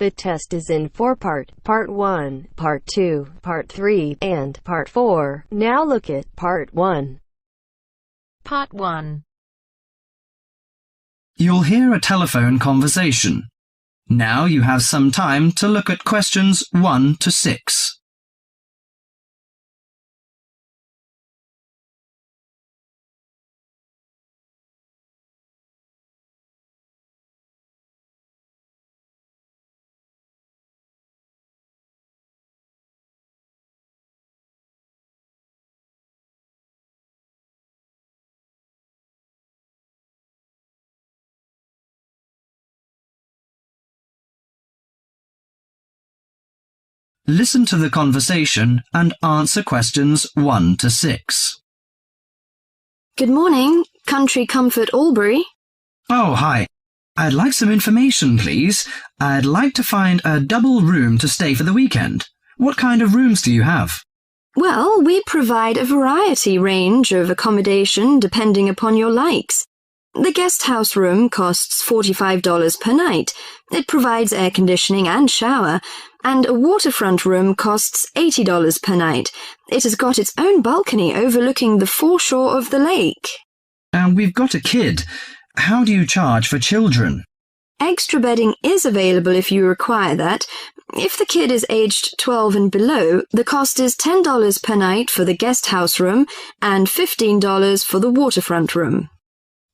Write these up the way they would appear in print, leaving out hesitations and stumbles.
The test is in 4-part, Part 1, Part 2, Part 3, and Part 4. Now look at Part 1. Part 1. You'll hear a telephone conversation. Now you have some time to look at questions 1 to 6. Listen to the conversation and answer questions 1 to 6. Good morning, Country Comfort Albury. Oh, hi. I'd like some information, please. I'd like to find a double room to stay for the weekend. What kind of rooms do you have? Well, we provide a variety range of accommodation depending upon your likes. The guest house room costs $45 per night. It provides air conditioning and shower, and a waterfront room costs $80 per night. It has got its own balcony overlooking the foreshore of the lake. We've got a kid. How do you charge for children? Extra bedding is available if you require that. If the kid is aged 12 and below, the cost is $10 per night for the guest house room and $15 for the waterfront room.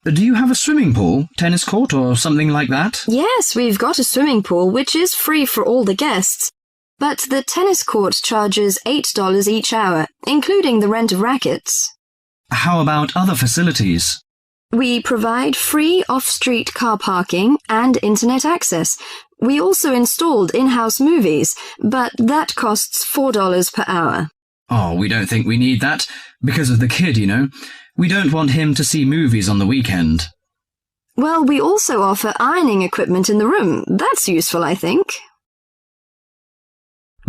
Do you have a swimming pool, tennis court, or something like that? Yes, we've got a swimming pool, which is free for all the guests. But the tennis court charges $8 each hour, including the rent of rackets. How about other facilities? We provide free off-street car parking and internet access. We also installed in-house movies, but that costs $4 per hour. Oh, we don't think we need that. Because of the kid, you know. We don't want him to see movies on the weekend. Well, we also offer ironing equipment in the room. That's useful, I think.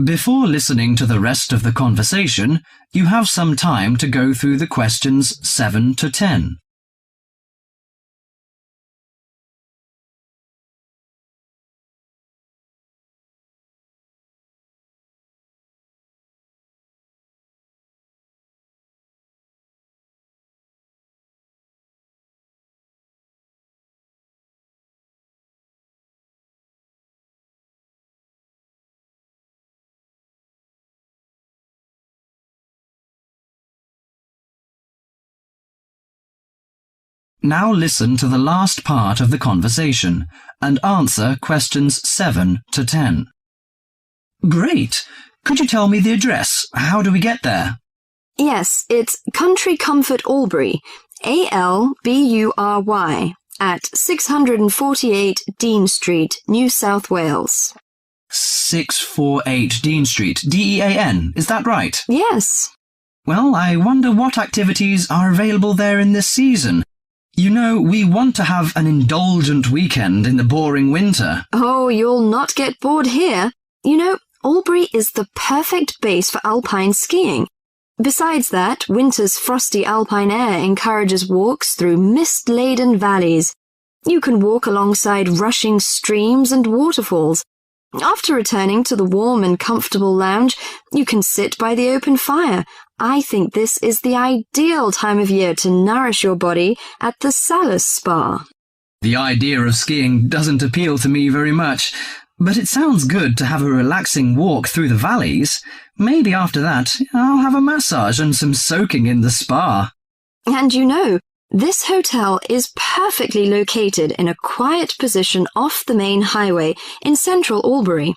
Before listening to the rest of the conversation, you have some time to go through the questions 7 to 10. Now listen to the last part of the conversation and answer questions 7 to 10. Great! Could you tell me the address? How do we get there? Yes, it's Country Comfort Albury, Albury, at 648 Dean Street, New South Wales. 648 Dean Street, Dean, is that right? Yes. Well, I wonder what activities are available there in this season. You know, we want to have an indulgent weekend in the boring winter. Oh, you'll not get bored here. You know, Albury is the perfect base for alpine skiing. Besides that, winter's frosty alpine air encourages walks through mist-laden valleys. You can walk alongside rushing streams and waterfalls. After returning to the warm and comfortable lounge, you can sit by the open fire. I think this is the ideal time of year to nourish your body at the Salus Spa. The idea of skiing doesn't appeal to me very much, but it sounds good to have a relaxing walk through the valleys. Maybe after that, I'll have a massage and some soaking in the spa. And you know, this hotel is perfectly located in a quiet position off the main highway in central Albury.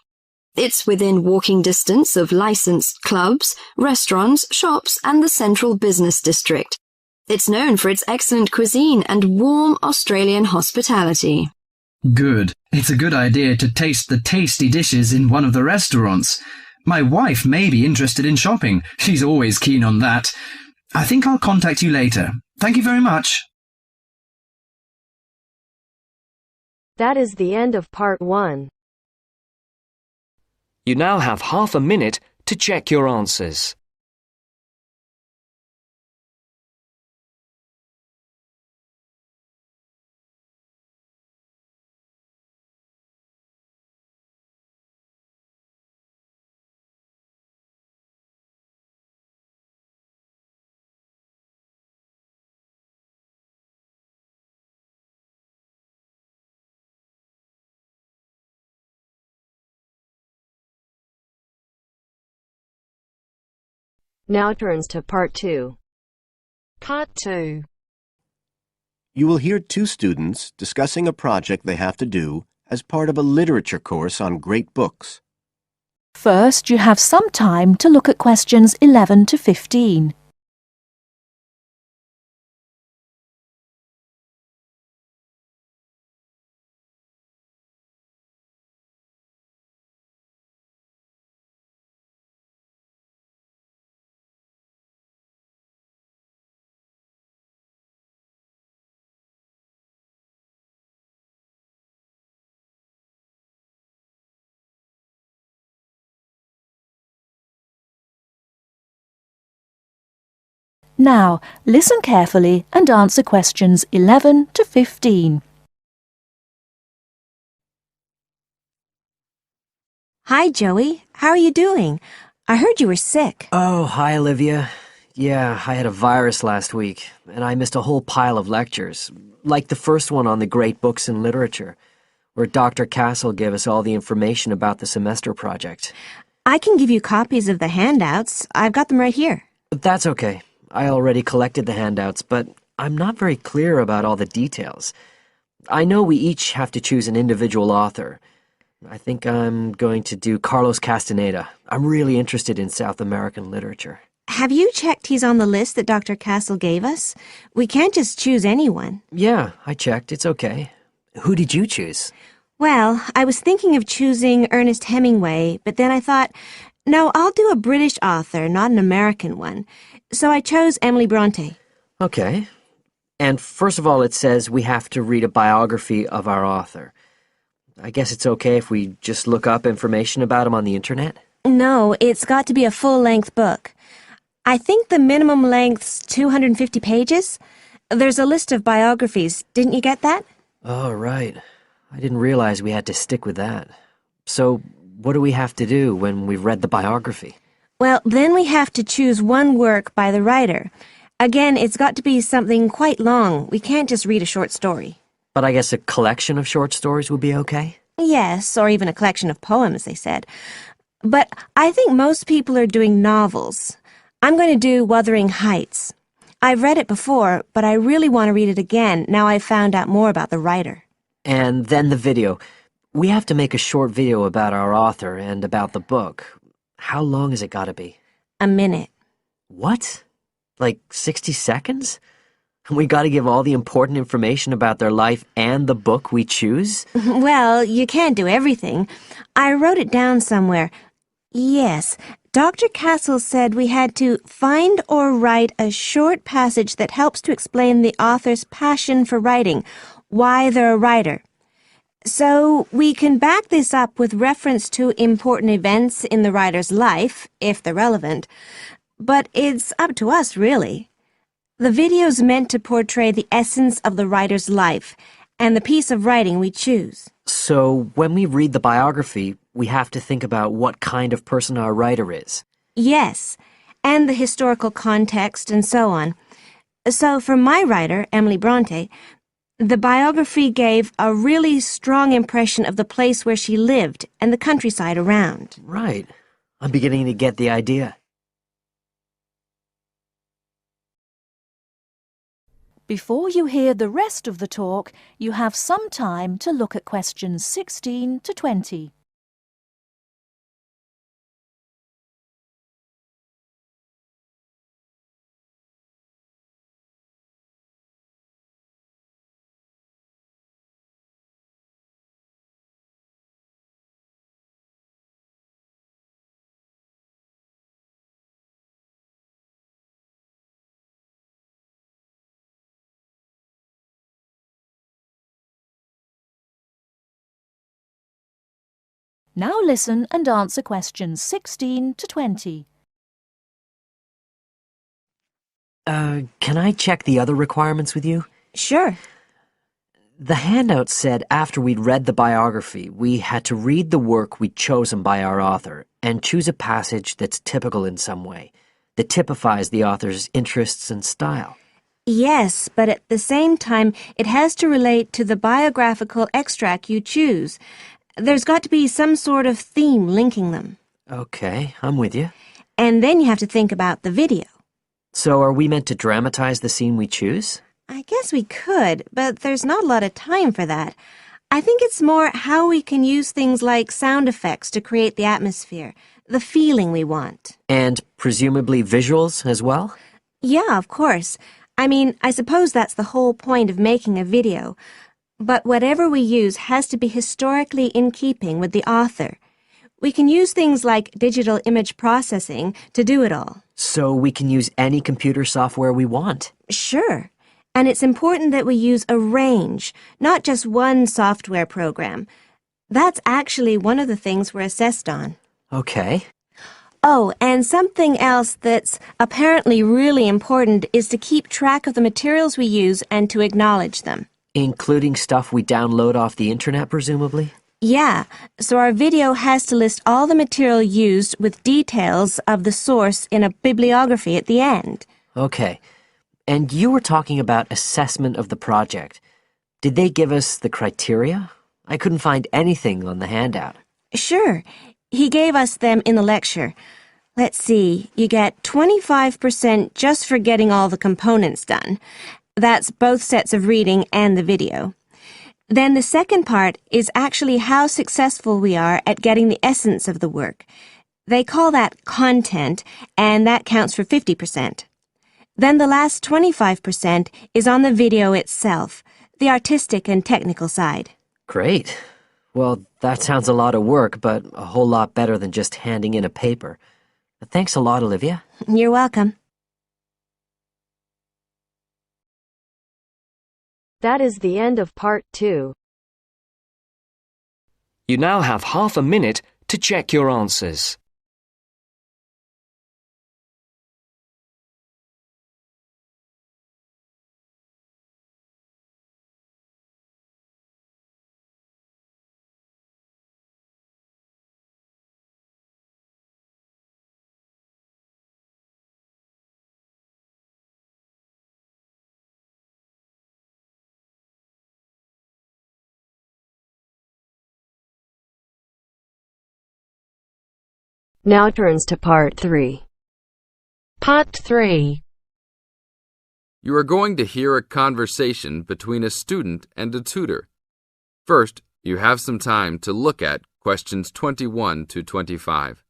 It's within walking distance of licensed clubs, restaurants, shops, and the central business district. It's known for its excellent cuisine and warm Australian hospitality. Good. It's a good idea to taste the tasty dishes in one of the restaurants. My wife may be interested in shopping. She's always keen on that. I think I'll contact you later. Thank you very much. That is the end of Part 1. You now have half a minute to check your answers. Now turns to Part 2. Part 2. You will hear two students discussing a project they have to do as part of a literature course on great books. First, you have some time to look at questions 11 to 15. Now, listen carefully and answer questions 11 to 15. Hi, Joey. How are you doing? I heard you were sick. Oh, hi, Olivia. Yeah, I had a virus last week, and I missed a whole pile of lectures, like the first one on the great books in literature, where Dr. Castle gave us all the information about the semester project. I can give you copies of the handouts. I've got them right here. But that's okay. I already collected the handouts, but I'm not very clear about all the details. I know we each have to choose an individual author. I think I'm going to do Carlos Castaneda. I'm really interested in South American literature. Have you checked he's on the list that Dr. Castle gave us? We can't just choose anyone. Yeah, I checked. It's okay. Who did you choose? Well, I was thinking of choosing Ernest Hemingway, but then I thought, no, I'll do a British author, not an American one. So I chose Emily Bronte. Okay. And first of all, it says we have to read a biography of our author. I guess it's okay if we just look up information about him on the internet? No, it's got to be a full-length book. I think the minimum length's 250 pages. There's a list of biographies. Didn't you get that? Oh, right. I didn't realize we had to stick with that. So, what do we have to do when we've read the biography? Well, then we have to choose one work by the writer. Again, it's got to be something quite long. We can't just read a short story. But I guess a collection of short stories would be okay? Yes, or even a collection of poems, they said. But I think most people are doing novels. I'm going to do Wuthering Heights. I've read it before, but I really want to read it again now I've found out more about the writer. And then the video. We have to make a short video about our author and about the book. How long has it got to be? A minute. What? Like 60 seconds? We got to give all the important information about their life and the book we choose? Well, you can't do everything. I wrote it down somewhere. Yes, Dr. Castle said we had to find or write a short passage that helps to explain the author's passion for writing, why they're a writer. So we can back this up with reference to important events in the writer's life, if they're relevant. But it's up to us, really. The video's meant to portray the essence of the writer's life and the piece of writing we choose. So when we read the biography, we have to think about what kind of person our writer is. Yes, and the historical context and so on. So for my writer, Emily Bronte, the biography gave a really strong impression of the place where she lived and the countryside around. Right. I'm beginning to get the idea. Before you hear the rest of the talk, you have some time to look at questions 16 to 20. Now listen and answer questions 16 to 20. Can I check the other requirements with you? Sure. The handout said after we'd read the biography, we had to read the work we'd chosen by our author and choose a passage that's typical in some way, that typifies the author's interests and style. Yes, but at the same time, it has to relate to the biographical extract you choose. There's got to be some sort of theme linking them. Okay, I'm with you. And then you have to think about the video. So are we meant to dramatize the scene we choose? I guess we could, but there's not a lot of time for that. I think it's more how we can use things like sound effects to create the atmosphere, the feeling we want. And presumably visuals as well? Yeah, of course. I mean, I suppose that's the whole point of making a video. But whatever we use has to be historically in keeping with the author. We can use things like digital image processing to do it all. So we can use any computer software we want? Sure. And it's important that we use a range, not just one software program. That's actually one of the things we're assessed on. Okay. Oh, and something else that's apparently really important is to keep track of the materials we use and to acknowledge them. Including stuff we download off the internet, presumably? Yeah, so our video has to list all the material used with details of the source in a bibliography at the end. Okay. And you were talking about assessment of the project. Did they give us the criteria? I couldn't find anything on the handout. Sure. He gave us them in the lecture. Let's see, you get 25% just for getting all the components done. That's both sets of reading and the video. Then the second part is actually how successful we are at getting the essence of the work. They call that content, and that counts for 50%. Then the last 25% is on the video itself, the artistic and technical side. Great. Well, that sounds a lot of work, but a whole lot better than just handing in a paper. Thanks a lot, Olivia. You're welcome. That is the end of part 2. You now have half a minute to check your answers. Now turns to part 3. Part 3. You are going to hear a conversation between a student and a tutor. First, you have some time to look at questions 21 to 25.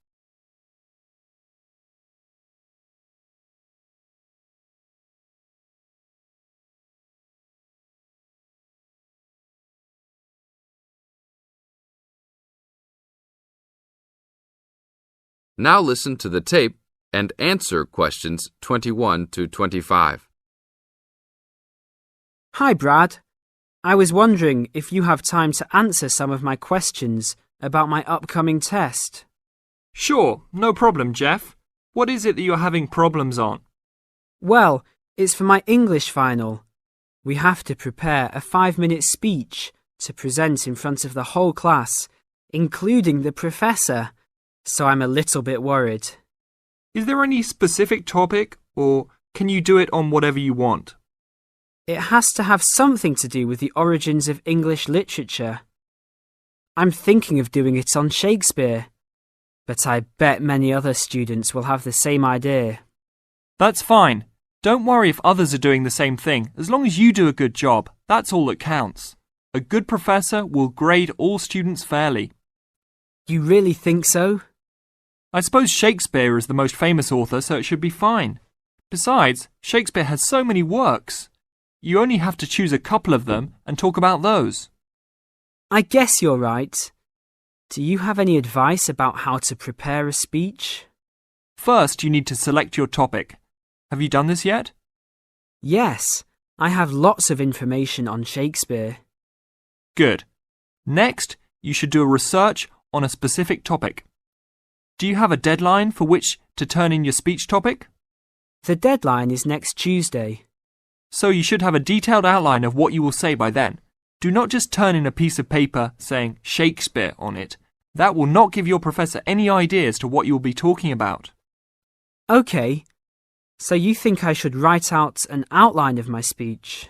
Now listen to the tape and answer questions 21 to 25. Hi, Brad. I was wondering if you have time to answer some of my questions about my upcoming test. Sure, no problem, Jeff. What is it that you're having problems on? Well, it's for my English final. We have to prepare a 5-minute speech to present in front of the whole class, including the professor. So I'm a little bit worried. Is there any specific topic, or can you do it on whatever you want? It has to have something to do with the origins of English literature. I'm thinking of doing it on Shakespeare, but I bet many other students will have the same idea. That's fine. Don't worry if others are doing the same thing. As long as you do a good job, that's all that counts. A good professor will grade all students fairly. You really think so? I suppose Shakespeare is the most famous author, so it should be fine. Besides, Shakespeare has so many works. You only have to choose a couple of them and talk about those. I guess you're right. Do you have any advice about how to prepare a speech? First, you need to select your topic. Have you done this yet? Yes, I have lots of information on Shakespeare. Good. Next, you should do a research on a specific topic. Do you have a deadline for which to turn in your speech topic? The deadline is next Tuesday. So you should have a detailed outline of what you will say by then. Do not just turn in a piece of paper saying Shakespeare on it. That will not give your professor any idea as to what you will be talking about. Okay, so you think I should write out an outline of my speech?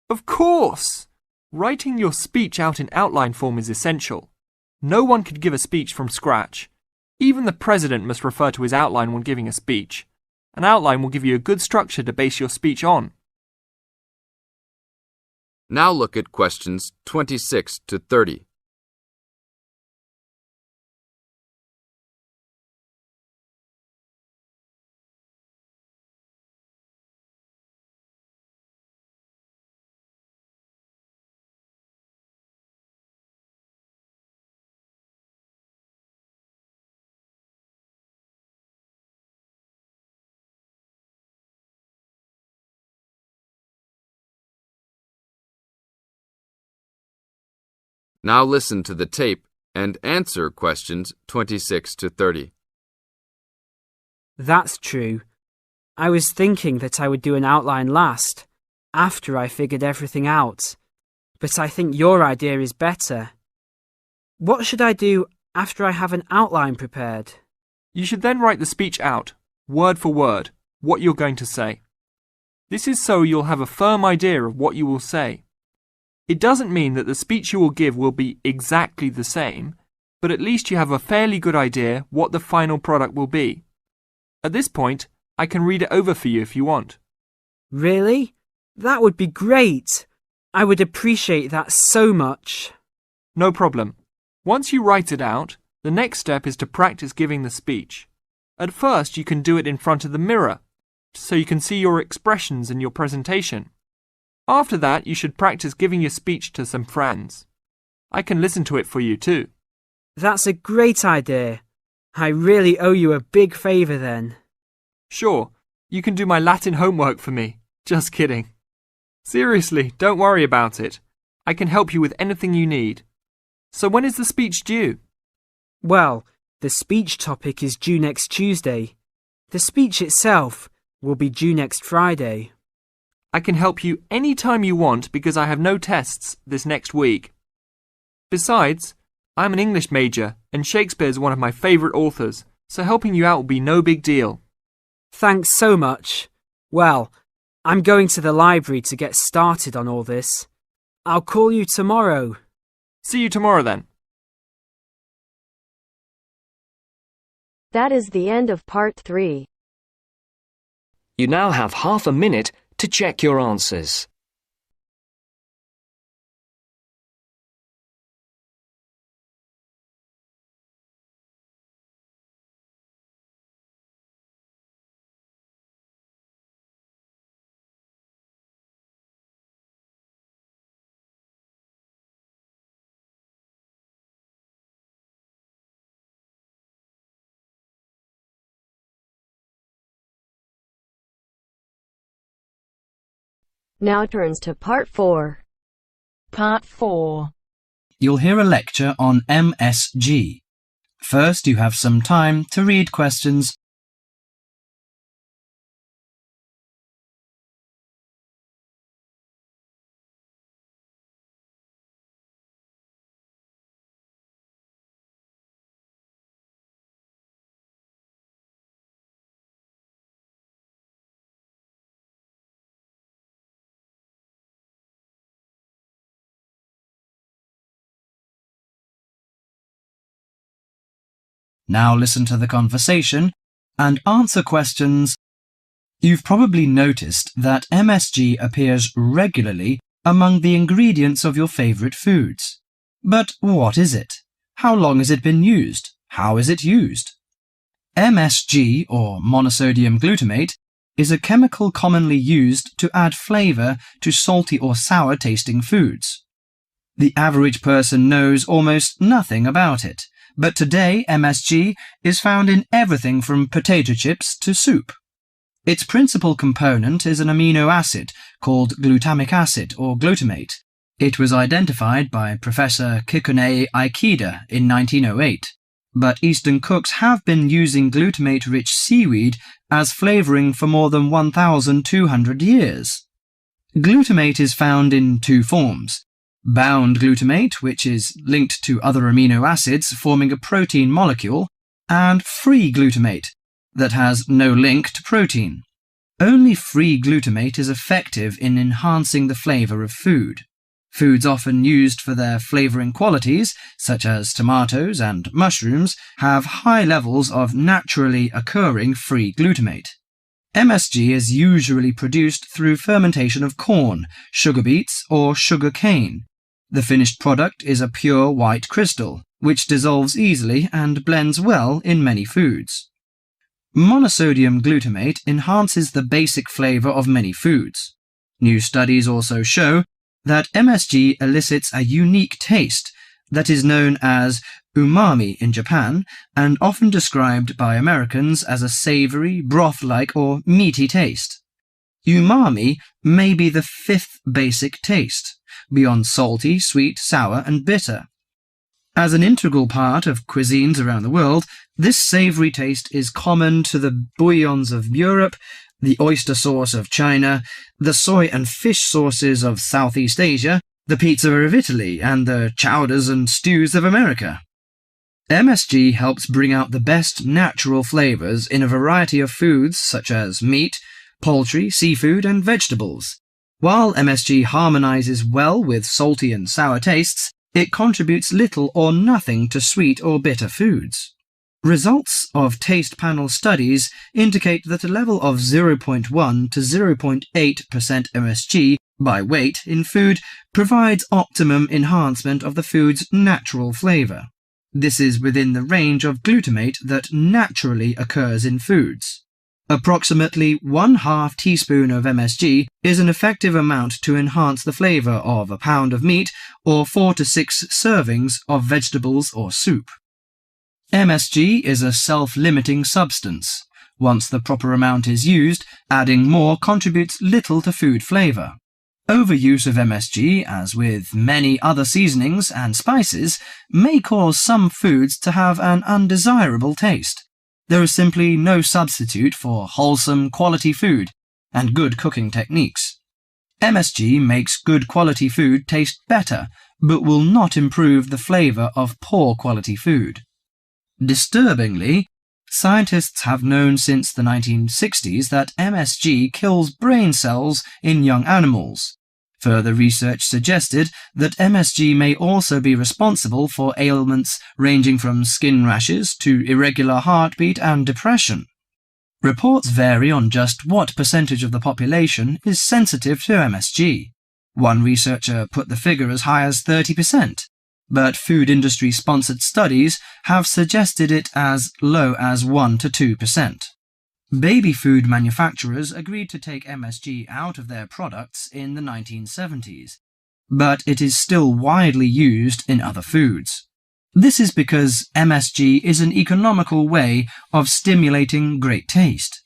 Of course! Writing your speech out in outline form is essential. No one could give a speech from scratch. Even the president must refer to his outline when giving a speech. An outline will give you a good structure to base your speech on. Now look at questions 26 to 30. Now listen to the tape and answer questions 26 to 30. That's true. I was thinking that I would do an outline last, after I figured everything out. But I think your idea is better. What should I do after I have an outline prepared? You should then write the speech out, word for word, what you're going to say. This is so you'll have a firm idea of what you will say. It doesn't mean that the speech you will give will be exactly the same, but at least you have a fairly good idea what the final product will be. At this point, I can read it over for you if you want. Really? That would be great. I would appreciate that so much. No problem. Once you write it out, the next step is to practice giving the speech. At first, you can do it in front of the mirror, so you can see your expressions in your presentation. After that, you should practice giving your speech to some friends. I can listen to it for you too. That's a great idea. I really owe you a big favour then. Sure, you can do my Latin homework for me. Just kidding. Seriously, don't worry about it. I can help you with anything you need. So when is the speech due? Well, the speech topic is due next Tuesday. The speech itself will be due next Friday. I can help you any time you want because I have no tests this next week. Besides, I'm an English major and Shakespeare is one of my favourite authors, so helping you out will be no big deal. Thanks so much. Well, I'm going to the library to get started on all this. I'll call you tomorrow. See you tomorrow then. That is the end of part 3. You now have half a minute to check your answers. Now turns to part 4. Part 4. You'll hear a lecture on MSG. First, you have some time to read questions. Now listen to the conversation and answer questions. You've probably noticed that MSG appears regularly among the ingredients of your favourite foods. But what is it? How long has it been used? How is it used? MSG, or monosodium glutamate, is a chemical commonly used to add flavour to salty or sour tasting foods. The average person knows almost nothing about it, but today MSG is found in everything from potato chips to soup. Its principal component is an amino acid called glutamic acid or glutamate. It was identified by Professor Kikuné Ikeda in 1908, but Eastern cooks have been using glutamate-rich seaweed as flavouring for more than 1,200 years. Glutamate is found in two forms: bound glutamate, which is linked to other amino acids forming a protein molecule, and free glutamate, that has no link to protein. Only free glutamate is effective in enhancing the flavour of food. Foods often used for their flavouring qualities, such as tomatoes and mushrooms, have high levels of naturally occurring free glutamate. MSG is usually produced through fermentation of corn, sugar beets, or sugar cane. The finished product is a pure white crystal, which dissolves easily and blends well in many foods. Monosodium glutamate enhances the basic flavour of many foods. New studies also show that MSG elicits a unique taste that is known as umami in Japan and often described by Americans as a savoury, broth-like or meaty taste. Umami may be the fifth basic taste, beyond salty, sweet, sour and bitter. As an integral part of cuisines around the world, this savoury taste is common to the bouillons of Europe, the oyster sauce of China, the soy and fish sauces of Southeast Asia, the pizza of Italy, and the chowders and stews of America. MSG helps bring out the best natural flavours in a variety of foods such as meat, poultry, seafood, and vegetables. While MSG harmonises well with salty and sour tastes, it contributes little or nothing to sweet or bitter foods. Results of taste panel studies indicate that a level of 0.1 to 0.8% MSG by weight in food provides optimum enhancement of the food's natural flavour. This is within the range of glutamate that naturally occurs in foods. Approximately 1/2 teaspoon of MSG is an effective amount to enhance the flavour of a pound of meat or 4 to 6 servings of vegetables or soup. MSG is a self-limiting substance. Once the proper amount is used, adding more contributes little to food flavour. Overuse of MSG, as with many other seasonings and spices, may cause some foods to have an undesirable taste. There is simply no substitute for wholesome, quality food and good cooking techniques. MSG makes good quality food taste better, but will not improve the flavour of poor quality food. Disturbingly, scientists have known since the 1960s that MSG kills brain cells in young animals. Further research suggested that MSG may also be responsible for ailments ranging from skin rashes to irregular heartbeat and depression. Reports vary on just what percentage of the population is sensitive to MSG. One researcher put the figure as high as 30%. But food industry-sponsored studies have suggested it as low as 1 to 2%. Baby food manufacturers agreed to take MSG out of their products in the 1970s, but it is still widely used in other foods. This is because MSG is an economical way of stimulating great taste.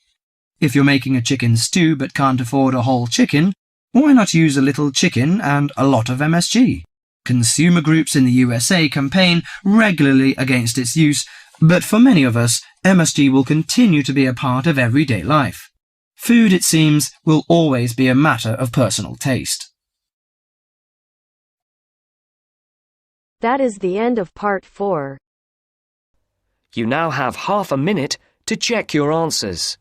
If you're making a chicken stew but can't afford a whole chicken, why not use a little chicken and a lot of MSG? Consumer groups in the USA campaign regularly against its use, but for many of us, MSG will continue to be a part of everyday life. Food, it seems, will always be a matter of personal taste. That is the end of part 4. You now have half a minute to check your answers.